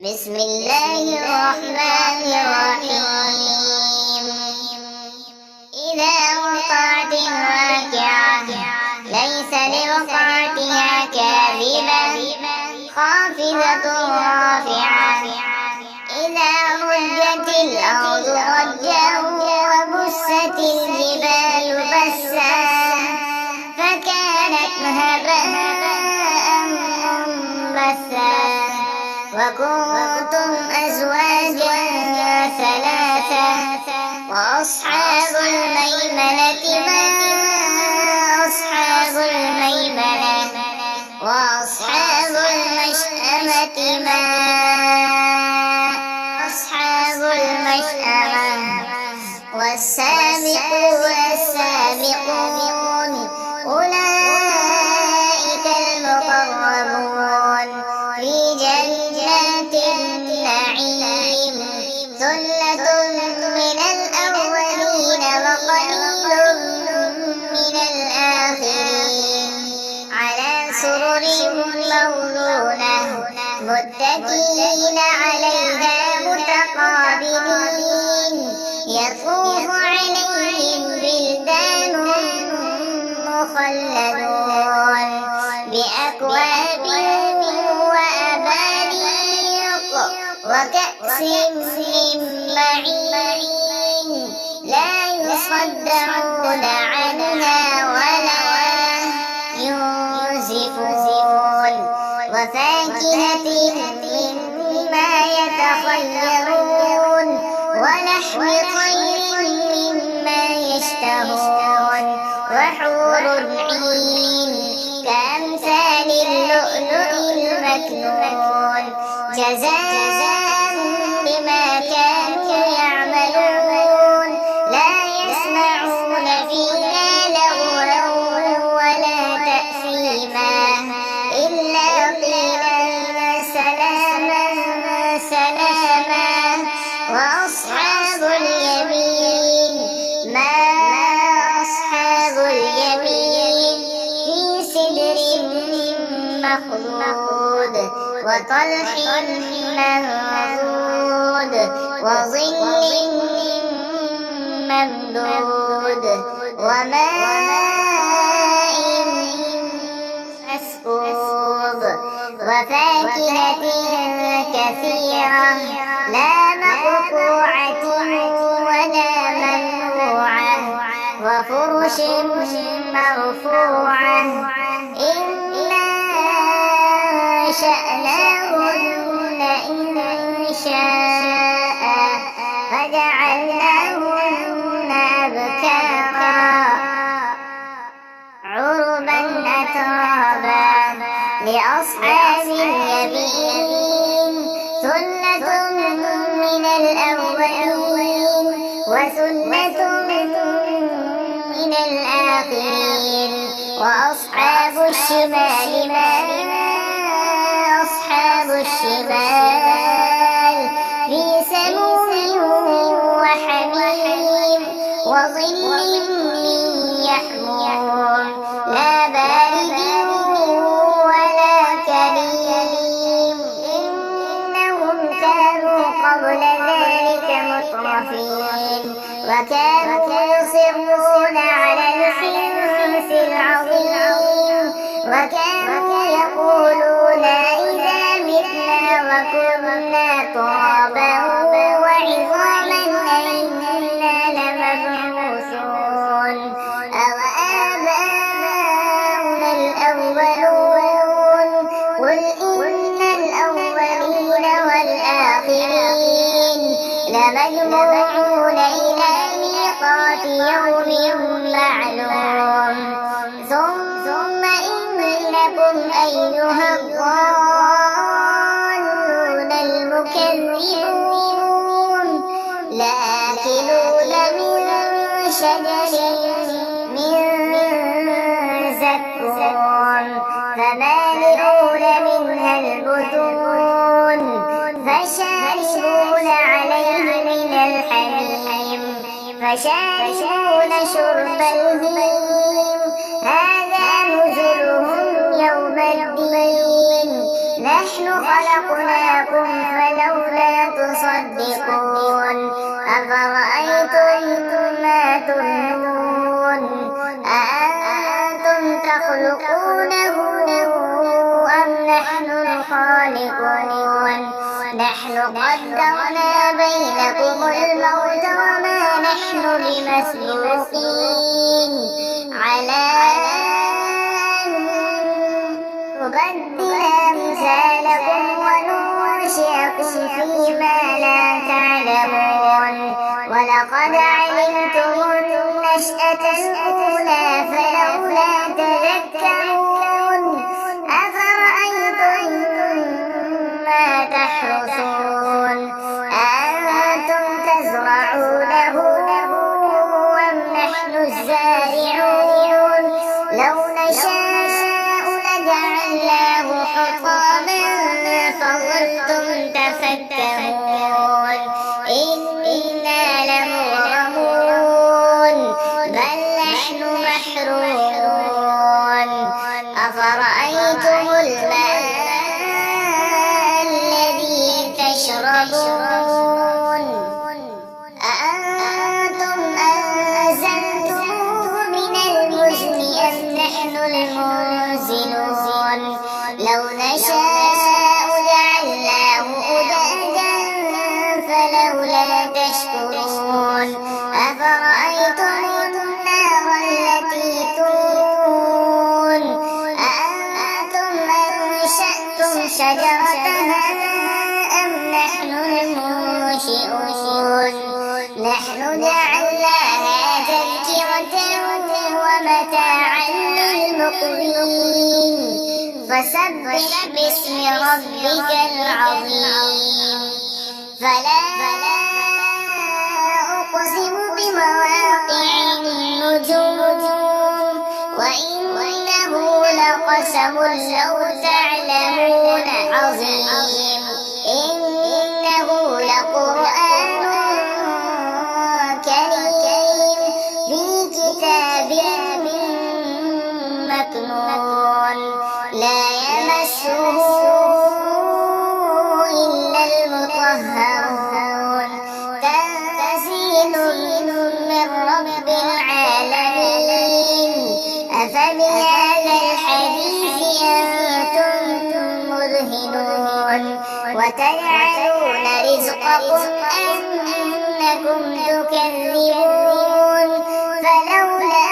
بسم الله الرحمن الرحيم. إذا وقعت الواقعة ليس لوقعتها كاذبة خافضة رافعة. إذا رجت الأرض رجا وبست الجبال بسا فكانت هباء منبثا وكنتم أزواجا ثلاثا وأصحاب الميمنة ما أصحاب الميمنة وأصحاب المشأمة ما أصحاب المشأمة والسابقون السابقون أولئك المقربون في جنات النعيم. ثلة من الأولين وقليل من الآخرين على سرر موضونة متكئين عليها متقابلين يطوف عليهم بلدان مخلدون بأكواب وأباريق وكأس من معين لا يصدعون عنها ولا ينزفون وفاكهة مما يتخيرون ولحم طير مما يشتهون وحور عين كأمثال اللؤلؤ المكنون جزاء بما كانوا يعملون. لا يسمعون فيها لغوا ولا تأثيما إلا قيلا سلاما سلاما. وأصحاب اليمين ما أصحاب اليمين في سدر مخضود وطلح منضود وظل ممدود وماء مسكوب وفاكهة كثيرة لا مقطوعة ولا ممنوعة وفرش مرفوعة إنا أنشأناهن إنشاء فجعلناهن أبكارا عربا أترابا لأصحاب اليمين. ثلة من الأولين وثلة من الآخرين. وأصحاب الشمال ما أصحاب الشمال في سموم وحميم وظل من يحموم لا بارد ولا كريم. إنهم كانوا قبل ذلك مترفين وكانوا يصرون على الحنث العظيم وكانوا يقولون إذا متنا وكنا ترابا وعظاما أئنا لمبعوثون أوآباؤنا الأولون قل إن الأولين والآخرين لمجموعون إلى ميقات يوم معلوم. ثم إنكم أيها الضالون المكذبون لآكلون من شجر من زقوم فمالئون منها البطون فشاربون عليه من الحميم فشاربون شرب الهيم هذا نزلهم يوم الدين نحن خلقناكم فلا تصدقون أفرأيتم ما تمنون أأنتم تخلقونه أم نحن الخالقون نحن قدرنا بينكم الموت وما نحن بمسبوقين على أن نبدل أمثالكم وننشئكم فيما لا تعلمون ولقد علمتم النشأة الأولى فلولا تذكرون أفرأيتم ما تحرثون أأنتم تزرعونه أم نحن الزارعون لو نشاء لجعلناه حطاما فظلتم تفكهون إنا لمغرمون بل نحن محرومون أفرأيتم الماء الذي تشربون أأنتم أنزلتموه من المزن أم نحن المنزلون لو نشاء جعلناه أجاجا فلولا تشكرون أفرأيتم النار التي تورون أأنتم أنشأتم شجرتها أم نحن المنشئون نحن جعلناها تذكرة ومتاعا للمقوين فسبح باسم ربك العظيم فلا أقسم بمواقع النجوم وإنه لقسم لو تعلمون عظيم إنه لقرآن كريم في كتاب مكنون لا يمسه إلا المطهرون تنزيل من رب العالمين أفبهذا الحديث أنتم مدهنون وتجعلون رزقكم أنكم تكذبون فلولا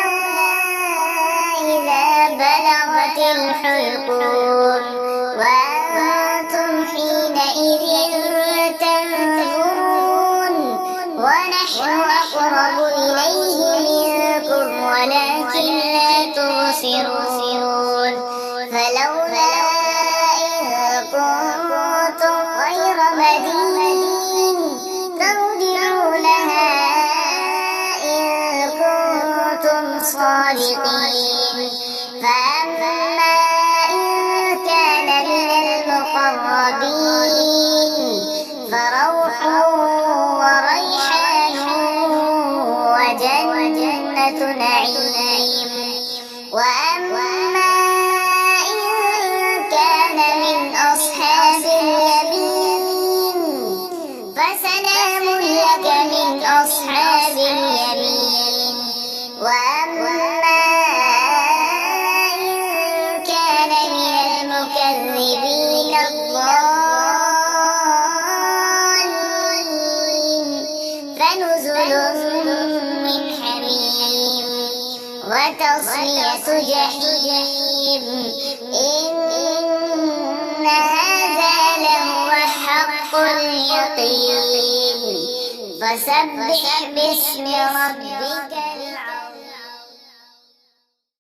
إذا بلغت الحلقوم وأنتم حينئذ تنظرون ونحن أقرب إليه منكم ولكن لا تبصرون فلولا إن كنتم غير مدينين ترجعونها إن كنتم صادقين فأما إن كان من المقربين فروح وريحان وجنة نعيم وأما إن كان من أصحاب اليمين فسلام لك من أصحاب اليمين وأما إن كان من المكذبين الضالين فنزل من حميم وتصلية جحيم إن هذا لهو حق اليقين فسبح باسم ربك